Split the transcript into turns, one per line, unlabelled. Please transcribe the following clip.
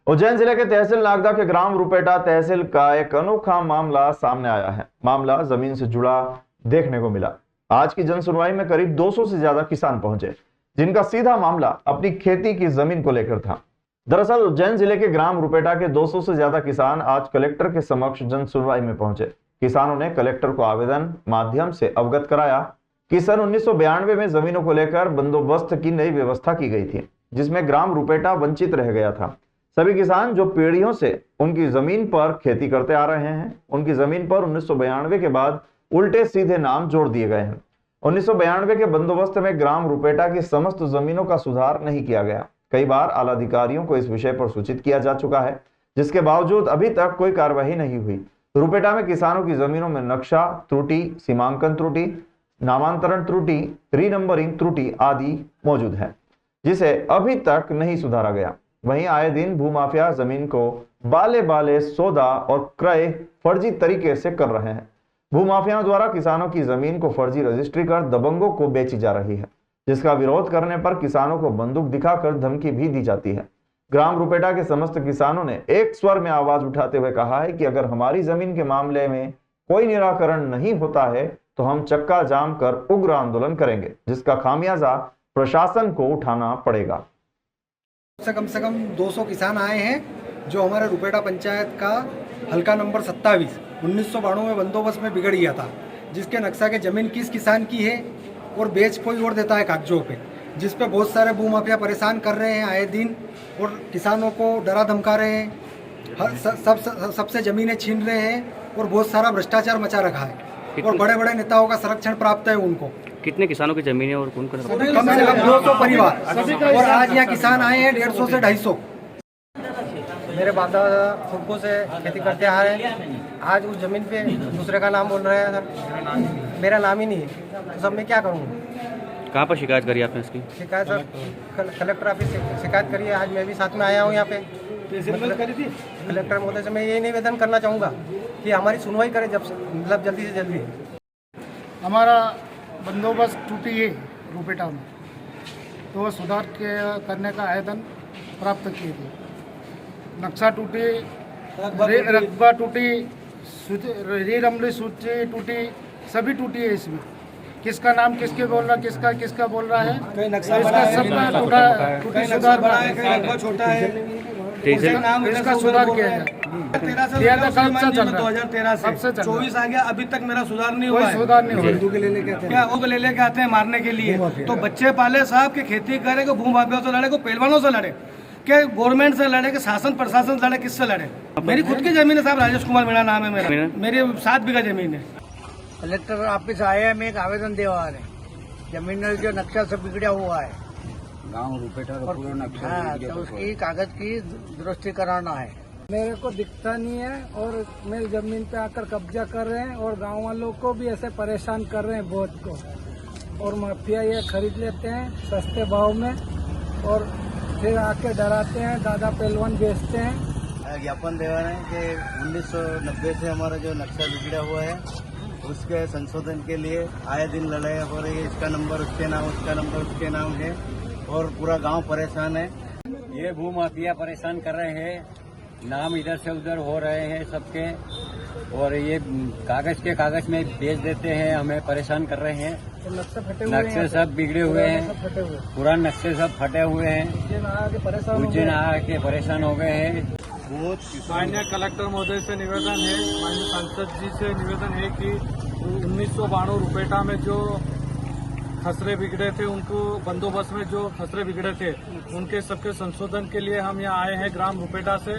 उज्जैन जिले के तहसील नागदा के ग्राम रुपेटा तहसील का एक अनोखा मामला सामने आया है। मामला जमीन से जुड़ा देखने को मिला। आज की जन सुनवाई में करीब 200 से ज्यादा किसान पहुंचे, जिनका सीधा मामला अपनी खेती की जमीन को लेकर था। दरअसल उज्जैन जिले के ग्राम रुपेटा के 200 से ज्यादा किसान आज कलेक्टर के समक्ष जन सुनवाई में पहुंचे। किसानों ने कलेक्टर को आवेदन माध्यम से अवगत कराया कि सन 1992 में जमीनों को लेकर बंदोबस्त की नई व्यवस्था की गई थी, जिसमें ग्राम रुपेटा वंचित रह गया था। सभी किसान जो पीढ़ियों से उनकी जमीन पर खेती करते आ रहे हैं, उनकी जमीन पर 1992 के बाद उल्टे सीधे नाम जोड़ दिए गए हैं। 1992 के बंदोबस्त में ग्राम रुपेटा की समस्त जमीनों का सुधार नहीं किया गया। कई बार आला अधिकारियों को इस विषय पर सूचित किया जा चुका है, जिसके बावजूद अभी तक कोई कार्रवाई नहीं हुई। रुपेटा में किसानों की जमीनों में नक्शा त्रुटि, सीमांकन त्रुटि, नामांतरण त्रुटि, रीनंबरिंग त्रुटि आदि मौजूद है, जिसे अभी तक नहीं सुधारा गया। वहीं आए दिन भूमाफिया जमीन को बाले बाले सौदा और क्रय फर्जी तरीके से कर रहे हैं। भूमाफियाओं द्वारा किसानों की जमीन को फर्जी रजिस्ट्री कर दबंगों को बेची जा रही है, जिसका विरोध करने पर किसानों को बंदूक दिखाकर धमकी भी दी जाती है। ग्राम रुपेटा के समस्त किसानों ने एक स्वर में आवाज उठाते हुए कहा है कि अगर हमारी जमीन के मामले में कोई निराकरण नहीं होता है तो हम चक्का जाम कर उग्र आंदोलन करेंगे, जिसका खामियाजा प्रशासन को उठाना पड़ेगा।
कम से कम 200 किसान आए हैं जो हमारे रुपेटा पंचायत का हल्का नंबर 27 1992 में बंदोबस्त में बिगड़ गया था, जिसके नक्शा के जमीन किस किसान की है और बेच कोई और देता है कागजों पे, जिस पे बहुत सारे भूमाफिया परेशान कर रहे हैं आए दिन और किसानों को डरा धमका रहे हैं। सबसे ज़मीनें छीन रहे हैं और बहुत सारा भ्रष्टाचार मचा रखा है और बड़े बड़े नेताओं का संरक्षण प्राप्त है उनको।
कितने किसानों की जमीन है और कौन कौन?
कम से कम 200 परिवार और आज यहाँ किसान आए हैं 150 से 250।
मेरे बाप दादा खुद से खेती करते आ रहे हैं, आज उस जमीन पे दूसरे का नाम बोल रहे हैं सर, मेरा नाम ही नहीं है, तो सब मैं क्या करूँगा?
कहाँ पर शिकायत करी आपने इसकी?
शिकायत सर कलेक्टर ऑफिस से शिकायत करी है। आज मैं भी साथ में आया हूँ यहाँ पे। कलेक्टर महोदय से मैं यही निवेदन करना चाहूँगा कि हमारी सुनवाई करें मतलब जल्दी से जल्दी।
हमारा बंदोबस्त टूटी है रुपेटा में, तो सुधार करने का आवेदन प्राप्त किए थे। नक्शा टूटी, रकबा टूटी, रीनंबरिंग सूची टूटी, सभी टूटी है। इसमें किसका नाम किसके बोल रहा, किसका बोल रहा है, इसका सबका टूटी सुधार
छोटा है,
इसका सुधार किया जाए।
2013 से 24 आ गया, अभी तक मेरा सुधार नहीं हुआ है।
सुधार नहीं हुआ।
बंदूक ले लेके आते हैं मारने के लिए। तो बच्चे पाले साहब के खेती करे को भूमाफियाओं से लड़े को पहलवानों से लड़े के गवर्नमेंट से लड़े के शासन प्रशासन से लड़े, किससे लड़े? मेरी खुद की जमीन है साहब, राजेश कुमार मेरा नाम है, मेरी 7 बीघा जमीन है।
कलेक्टर ऑफिस आए हैं, मैं एक आवेदन देवा रहे। जमीन जो नक्शा सब बिगड़ा हुआ है
गांव रुपेटा का पूरा नक्शा,
तो उसकी कागज की दुरुस्ती कराना है।
मेरे को दिखता नहीं है और मेरी जमीन पे आकर कब्जा कर रहे हैं और गांव वालों को भी ऐसे परेशान कर रहे हैं बहुत को, और माफिया ये खरीद लेते हैं सस्ते भाव में और फिर आके डराते हैं, दादा पहलवान बेचते हैं।
ज्ञापन दे रहे हैं कि 1990 से हमारा जो नक्शा बिगड़ा हुआ है उसके संशोधन के लिए आए दिन लड़ाई हो रही है। इसका नंबर उसके नाम, उसका नंबर उसके नाम है और पूरा गांव परेशान है।
ये भूमाफिया परेशान कर रहे हैं, नाम इधर से उधर हो रहे हैं सबके, और ये कागज में बेच देते हैं, हमें परेशान कर रहे हैं। नक्शे सब बिगड़े हुए हैं, पुराने नक्शे सब फटे हुए हैं, उज्जैन आके परेशान हो गए हैं।
माननीय कलेक्टर महोदय से निवेदन है, माननीय सांसद जी से निवेदन है कि 1992 रुपेटा में जो खसरे बिगड़े थे, उनको बंदोबस्त में जो खसरे बिगड़े थे उनके सबके संशोधन के लिए हम यहाँ आए हैं ग्राम रुपेटा से।